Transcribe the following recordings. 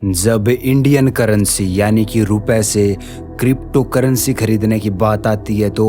जब Indian currency यानी कि रुपए से क्रिप्टो करेंसी खरीदने की बात आती है तो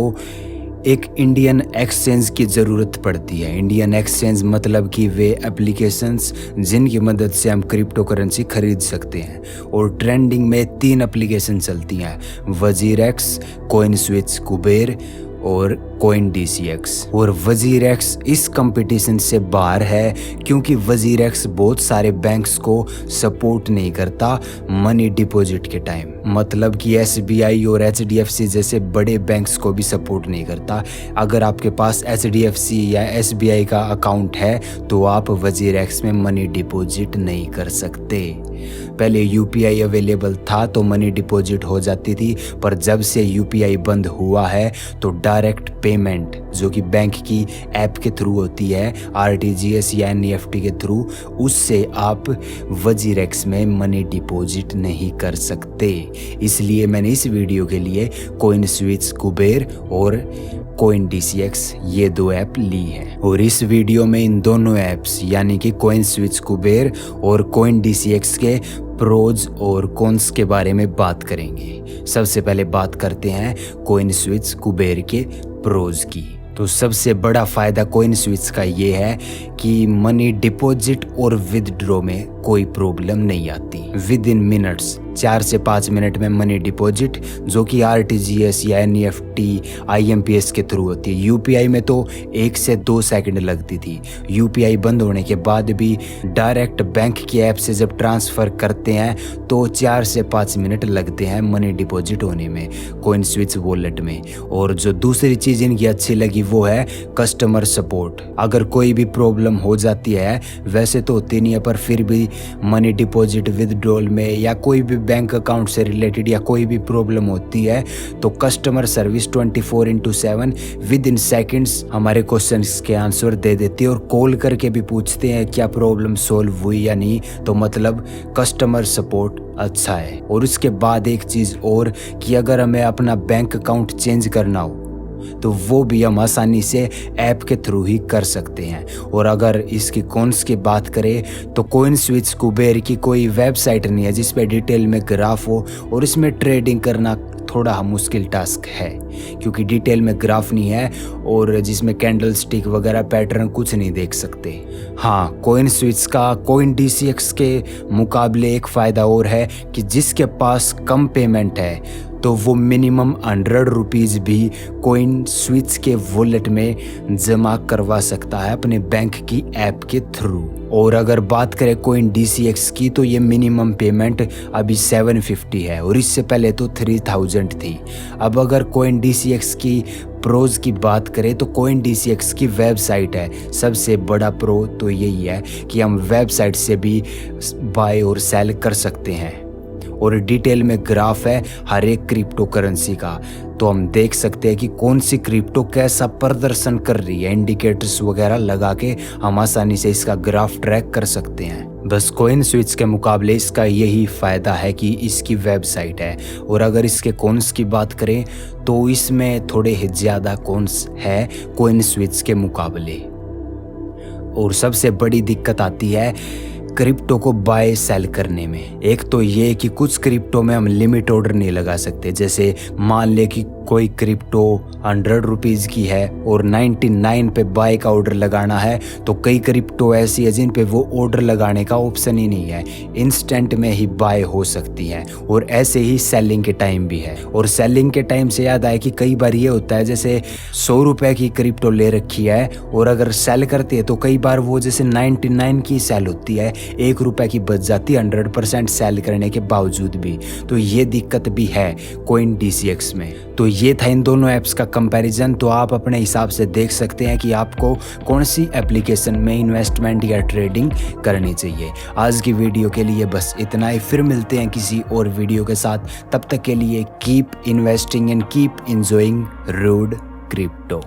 एक इंडियन एक्सचेंज की ज़रूरत पड़ती है। इंडियन एक्सचेंज मतलब कि वे एप्लीकेशंस जिनकी मदद से हम क्रिप्टो करेंसी खरीद सकते हैं। और ट्रेंडिंग में 3 एप्लीकेशन चलती हैं, वजीरेक्स, कॉइनस्विच, कुबेर और CoinDCX। और वजीरेक्स इस कंपटीशन से बाहर है क्योंकि वजीरेक्स बहुत सारे बैंक्स को सपोर्ट नहीं करता मनी डिपॉजिट के टाइम। मतलब कि SBI और HDFC जैसे बड़े बैंक्स को भी सपोर्ट नहीं करता। अगर आपके पास HDFC या SBI का अकाउंट है तो आप वजीरेक्स में मनी डिपॉजिट नहीं कर सकते। पहले UPI अवेलेबल था तो मनी डिपॉजिट हो जाती थी, पर जब से UPI बंद हुआ है तो डायरेक्ट पेमेंट जो कि बैंक की ऐप के थ्रू होती है, RTGS या NEFT के थ्रू, उससे आप वजीरेक्स में मनी डिपॉजिट नहीं कर सकते। इसलिए मैंने इस वीडियो के लिए कॉइनस्विच, कुबेर और CoinDCX ये 2 ऐप ली है। और इस वीडियो में इन दोनों ऐप्स यानी कि कॉइनस्विच, कुबेर और CoinDCX के प्रोज और कॉन्स के बारे में बात करेंगे। सबसे पहले बात करते हैं कॉइनस्विच, कुबेर के प्रोज की। तो सबसे बड़ा फ़ायदा कॉइनस्विच का ये है कि मनी डिपॉजिट और विदड्रॉ में कोई प्रॉब्लम नहीं आती। विद इन मिनट्स 4 से 5 मिनट में मनी डिपॉजिट, जो कि RTGS या NEFT, IMPS के थ्रू होती है। UPI में तो 1 से 2 सेकंड लगती थी। UPI बंद होने के बाद भी डायरेक्ट बैंक की ऐप से जब ट्रांसफ़र करते हैं तो 4 से 5 मिनट लगते हैं मनी डिपॉजिट होने में कॉइनस्विच वॉलेट में। और जो दूसरी चीज़ इनकी अच्छी लगी वो है कस्टमर सपोर्ट। अगर कोई भी प्रॉब्लम हो जाती है, वैसे तो होती नहीं है, पर फिर भी मनी डिपॉजिट, विदड्रॉल में या कोई भी बैंक अकाउंट से रिलेटेड या कोई भी प्रॉब्लम होती है तो customer service 24/7 with in seconds हमारे क्वेश्चंस के आंसर दे देती है और कॉल करके भी पूछते हैं क्या प्रॉब्लम सॉल्व हुई या नहीं। तो मतलब कस्टमर सपोर्ट अच्छा है। और उसके बाद एक चीज़ और कि अगर हमें अपना बैंक अकाउंट चेंज करना हो तो वो भी हम आसानी से ऐप के थ्रू ही कर सकते हैं। और अगर इसकी कॉन्स की बात करें तो कॉइनस्विच, कुबेर की कोई वेबसाइट नहीं है जिस पे डिटेल में ग्राफ हो, और इसमें ट्रेडिंग करना थोड़ा मुश्किल टास्क है क्योंकि डिटेल में ग्राफ नहीं है और जिसमें कैंडल स्टिक वगैरह पैटर्न कुछ नहीं देख सकते। हाँ, कॉइनस्विच का CoinDCX के मुकाबले एक फ़ायदा और है कि जिसके पास कम पेमेंट है तो वो मिनिमम 100 रुपीज़ भी कॉइनस्विच के वॉलेट में जमा करवा सकता है अपने बैंक की ऐप के थ्रू। और अगर बात करें CoinDCX की तो ये मिनिमम पेमेंट अभी 750 है और इससे पहले तो 3000 थी। अब अगर CoinDCX की प्रोज की बात करें तो CoinDCX की वेबसाइट है। सबसे बड़ा प्रो तो यही है कि हम वेबसाइट से भी बाय और सेल कर सकते हैं और डिटेल में ग्राफ है हर एक क्रिप्टो करेंसी का, तो हम देख सकते हैं कि कौन सी क्रिप्टो कैसा प्रदर्शन कर रही है। इंडिकेटर्स वगैरह लगा के हम आसानी से इसका ग्राफ ट्रैक कर सकते हैं। बस कॉइनस्विच के मुकाबले इसका यही फ़ायदा है कि इसकी वेबसाइट है। और अगर इसके कॉन्स की बात करें तो इसमें थोड़े ही ज़्यादा कॉन्स है कॉइनस्विच के मुकाबले। और सबसे बड़ी दिक्कत आती है क्रिप्टो को बाय सेल करने में। एक तो ये कि कुछ क्रिप्टो में हम लिमिट ऑर्डर नहीं लगा सकते। जैसे मान ले कि कोई क्रिप्टो 100 रुपीज़ की है और 99 पे बाय का ऑर्डर लगाना है, तो कई क्रिप्टो ऐसी है जिन पे वो ऑर्डर लगाने का ऑप्शन ही नहीं है, इंस्टेंट में ही बाय हो सकती है। और ऐसे ही सेलिंग के टाइम भी है। और सेलिंग के टाइम से याद आया कि कई बार ये होता है जैसे 100 रुपये की क्रिप्टो ले रखी है और अगर सेल करती है तो कई बार वो जैसे 99 की सेल होती है, 1 रुपये की बच जाती है 100% सेल करने के बावजूद भी। तो ये दिक्कत भी है CoinDCX में। तो ये था इन दोनों ऐप्स का कंपैरिजन। तो आप अपने हिसाब से देख सकते हैं कि आपको कौन सी एप्लीकेशन में इन्वेस्टमेंट या ट्रेडिंग करनी चाहिए। आज की वीडियो के लिए बस इतना ही, फिर मिलते हैं किसी और वीडियो के साथ। तब तक के लिए keep investing and keep enjoying road crypto.